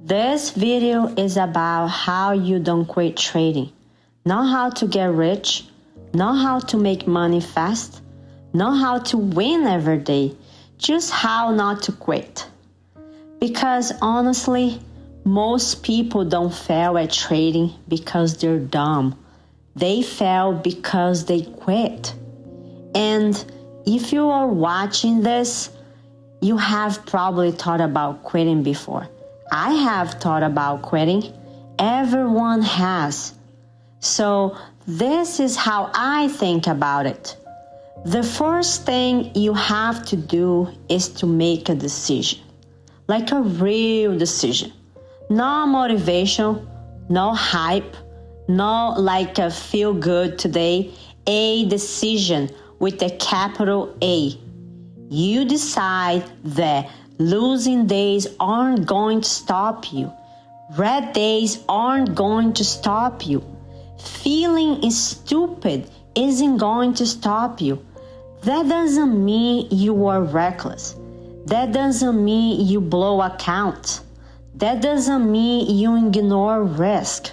This video is about how you don't quit trading, not how to get rich, not how to make money fast, not how to win every day, just how not to quit. Because honestly, most people don't fail at trading because they're dumb. They fail because they quit. And if you are watching this, you have probably thought about quitting before. I have thought about quitting. Everyone has. So this is how I think about it. The first thing you have to do is to make a decision. Like a real decision. No motivation, no hype, no like a feel good today. A decision with a capital A. You decide that losing days aren't going to stop you. Red days aren't going to stop you. Feeling stupid isn't going to stop you. That doesn't mean you are reckless. That doesn't mean you blow accounts. That doesn't mean you ignore risk.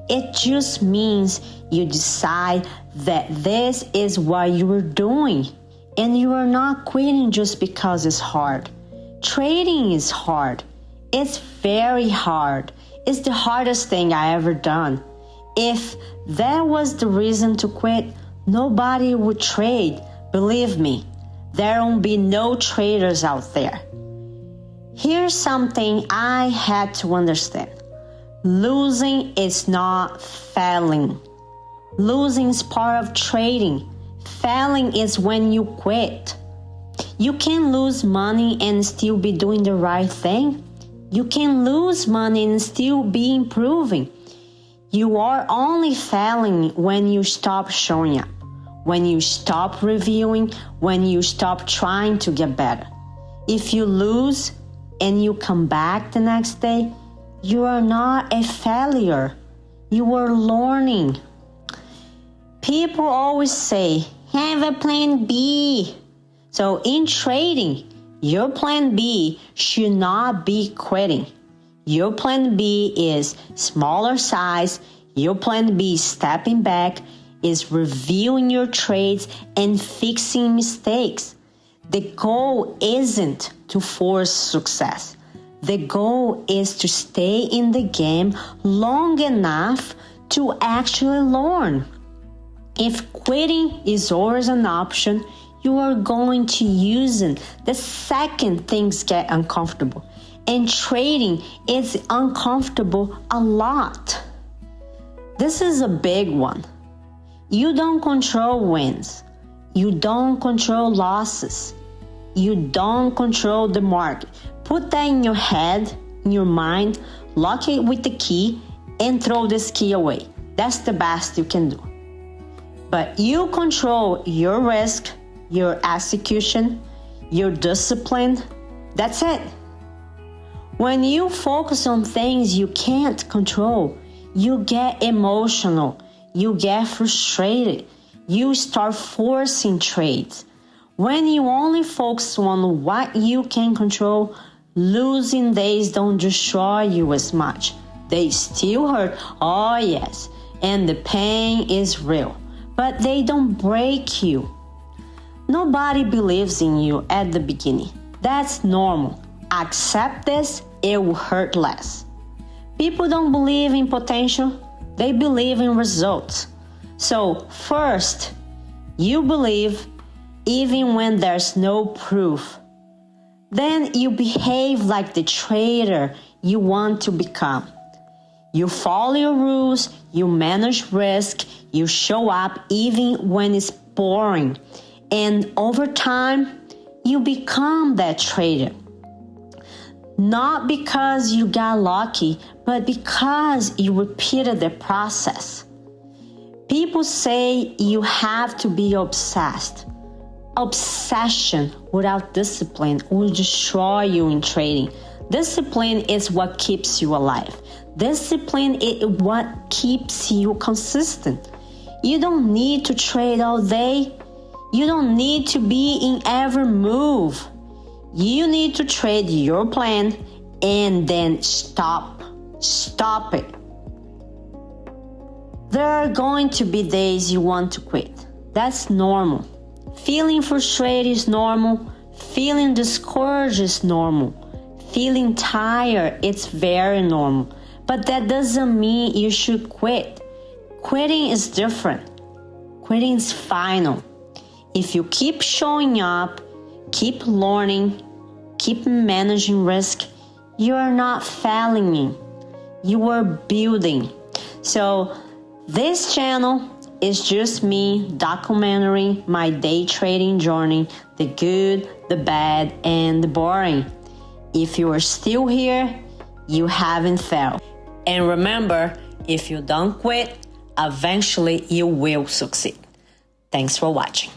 It just means you decide that this is what you are doing and you are not quitting just because it's hard. Trading is hard. It's very hard. It's the hardest thing I ever done. If that was the reason to quit, nobody would trade. Believe me, there won't be no traders out there. Here's something I had to understand. Losing is not failing. Losing is part of trading. Failing is when you quit. You can lose money and still be doing the right thing. You can lose money and still be improving. You are only failing when you stop showing up, when you stop reviewing, when you stop trying to get better. If you lose and you come back the next day, you are not a failure. You are learning. People always say, have a plan B. So in trading, your plan B should not be quitting. Your plan B is smaller size. Your plan B is stepping back, is reviewing your trades and fixing mistakes. The goal isn't to force success. The goal is to stay in the game long enough to actually learn. If quitting is always an option, you are going to use it the second things get uncomfortable. And trading is uncomfortable a lot. This is a big one. You don't control wins. You don't control losses. You don't control the market. Put that in your head, in your mind, lock it with the key, and throw this key away. That's the best you can do. But you control your risk, your execution, your discipline. That's it. When you focus on things you can't control, you get emotional, you get frustrated, you start forcing trades. When you only focus on what you can control, losing days don't destroy you as much. They still hurt, oh yes, and the pain is real, but they don't break you. Nobody believes in you at the beginning. That's normal. Accept this, it will hurt less. People don't believe in potential, they believe in results. So first, you believe even when there's no proof. Then you behave like the trader you want to become. You follow your rules, you manage risk, you show up even when it's boring. And over time, you become that trader. Not because you got lucky, but because you repeated the process. People say you have to be obsessed. Obsession without discipline will destroy you in trading. Discipline is what keeps you alive. Discipline is what keeps you consistent. You don't need to trade all day. You don't need to be in every move. You need to trade your plan and then stop. Stop it. There are going to be days you want to quit. That's normal. Feeling frustrated is normal. Feeling discouraged is normal. Feeling tired, it's very normal. But that doesn't mean you should quit. Quitting is different. Quitting is final. If you keep showing up, keep learning, keep managing risk, you are not failing. You are building. So this channel is just me documenting my day trading journey, the good, the bad, and the boring. If you are still here, you haven't failed. And remember, if you don't quit, eventually you will succeed. Thanks for watching.